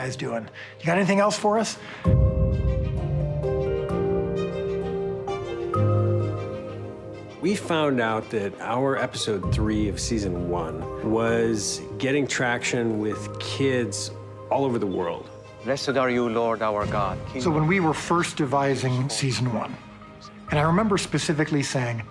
guys doing? You got anything else for us? We found out that our episode 3 of season 1 was getting traction with kids all over the world. Blessed are you, Lord our God. So when we were first devising season 1, and I remember specifically saying,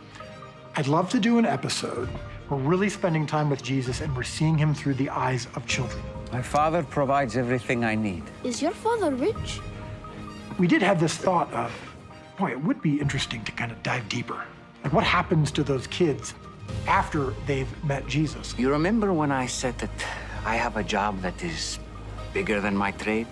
I'd love to do an episode where we're really spending time with Jesus and we're seeing him through the eyes of children. My Father provides everything I need. Is your father rich? We did have this thought of, boy, it would be interesting to kind of dive deeper. Like, what happens to those kids after they've met Jesus? You remember when I said that I have a job that is bigger than my trade?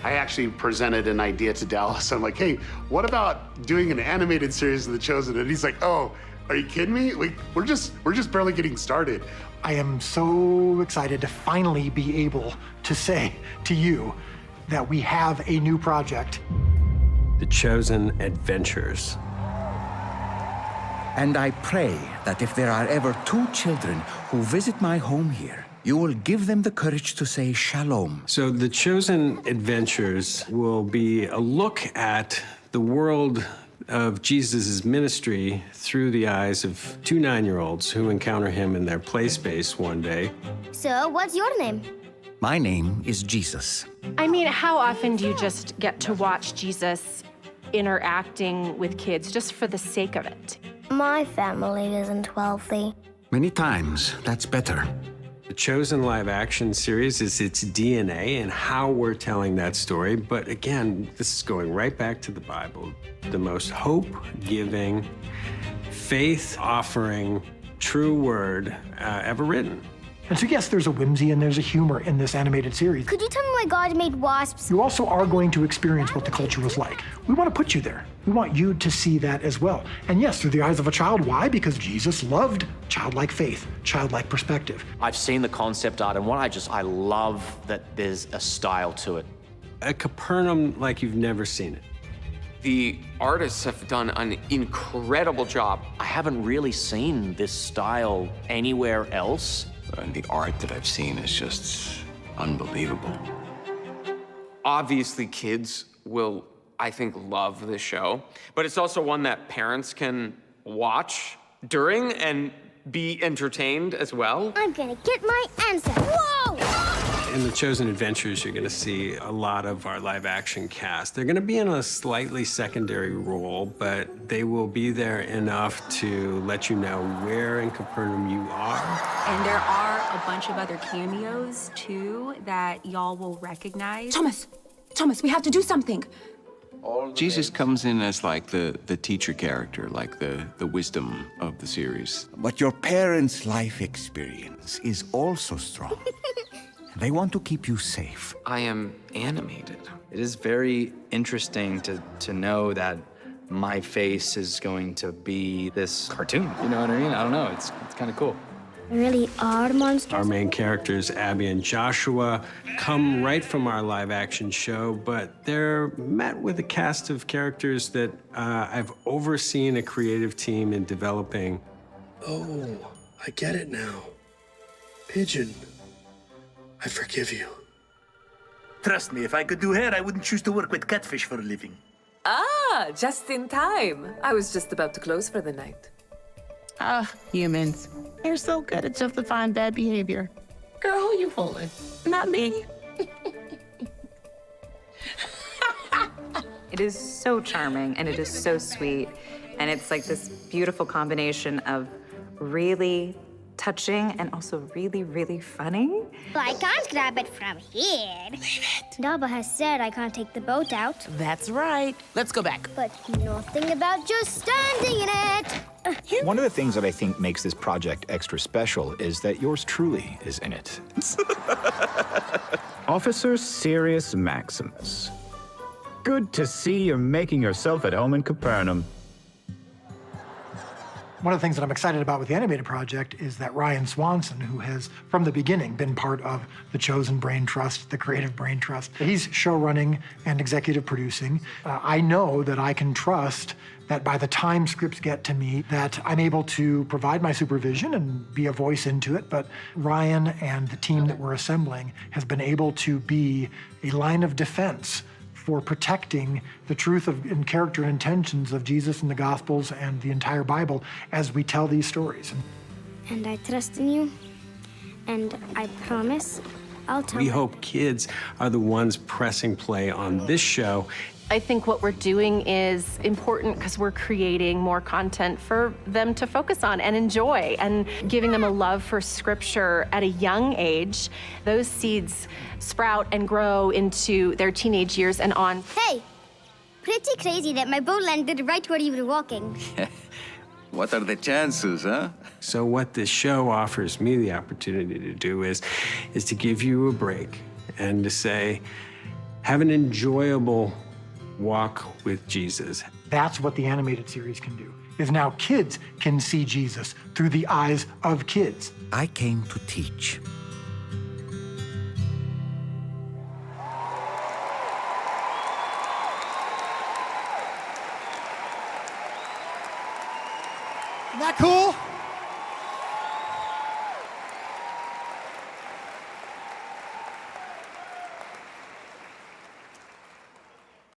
I actually presented an idea to Dallas. I'm like, hey, what about doing an animated series of The Chosen? And he's like, oh, are you kidding me? Like, we're just barely getting started. I am so excited to finally be able to say to you that we have a new project. The Chosen Adventures. And I pray that if there are ever 2 children who visit my home here, you will give them the courage to say shalom. So The Chosen Adventures will be a look at the world of Jesus' ministry through the eyes of 2 9-year-olds who encounter him in their play space one day. So, what's your name? My name is Jesus. I mean, how often do you just get to watch Jesus interacting with kids just for the sake of it? My family isn't wealthy. Many times, that's better. The Chosen live action series is its DNA and how we're telling that story. But again, this is going right back to the Bible, the most hope-giving, faith-offering, true word ever written. And so yes, there's a whimsy and there's a humor in this animated series. Could you tell me why God made wasps? You also are going to experience what the culture was like. We want to put you there. We want you to see that as well. And yes, through the eyes of a child. Why? Because Jesus loved childlike faith, childlike perspective. I've seen the concept art, and I love that there's a style to it. A Capernaum like you've never seen it. The artists have done an incredible job. I haven't really seen this style anywhere else. And the art that I've seen is just unbelievable. Obviously, kids will, I think, love the show, but it's also one that parents can watch during and be entertained as well. I'm gonna get my answer. Whoa! In The Chosen Adventures, you're going to see a lot of our live-action cast. They're going to be in a slightly secondary role, but they will be there enough to let you know where in Capernaum you are. And there are a bunch of other cameos, too, that y'all will recognize. Thomas, we have to do something. Jesus comes in as like the teacher character, like the wisdom of the series. But your parents' life experience is also strong. They want to keep you safe. I am animated. It is very interesting to know that my face is going to be this cartoon. You know what I mean? I don't know. It's kind of cool. Really are monsters? Our main characters, Abby and Joshua, come right from our live-action show, but they're met with a cast of characters that I've overseen a creative team in developing. Oh, I get it now. Pigeon. I forgive you. Trust me, if I could do hair, I wouldn't choose to work with catfish for a living. Ah, just in time. I was just about to close for the night. Humans. They're so good at justifying bad behavior. Girl, who you fooling? Not me. It is so charming, and it is so sweet. And it's like this beautiful combination of really touching and also really, really funny. Well, I can't grab it from here. Leave it. Daba has said I can't take the boat out. That's right. Let's go back. But nothing about just standing in it. One of the things that I think makes this project extra special is that yours truly is in it. Officer Sirius Maximus. Good to see you're making yourself at home in Capernaum. One of the things that I'm excited about with the animated project is that Ryan Swanson, who has from the beginning been part of the Chosen Brain Trust, the Creative Brain Trust, he's show running and executive producing. I know that I can trust that by the time scripts get to me, that I'm able to provide my supervision and be a voice into it, but Ryan and the team that we're assembling has been able to be a line of defense for protecting the truth of and character and intentions of Jesus in the Gospels and the entire Bible as we tell these stories. And I trust in you, and I promise I'll tell We my hope kids are the ones pressing play on this show. I think what we're doing is important because we're creating more content for them to focus on and enjoy, and giving them a love for scripture at a young age. Those seeds sprout and grow into their teenage years and on. Hey, pretty crazy that my boat landed right where you were walking. What are the chances, huh? So what this show offers me the opportunity to do is to give you a break and to say, have an enjoyable walk with Jesus. That's what the animated series can do, is now kids can see Jesus through the eyes of kids. I came to teach. Isn't that cool?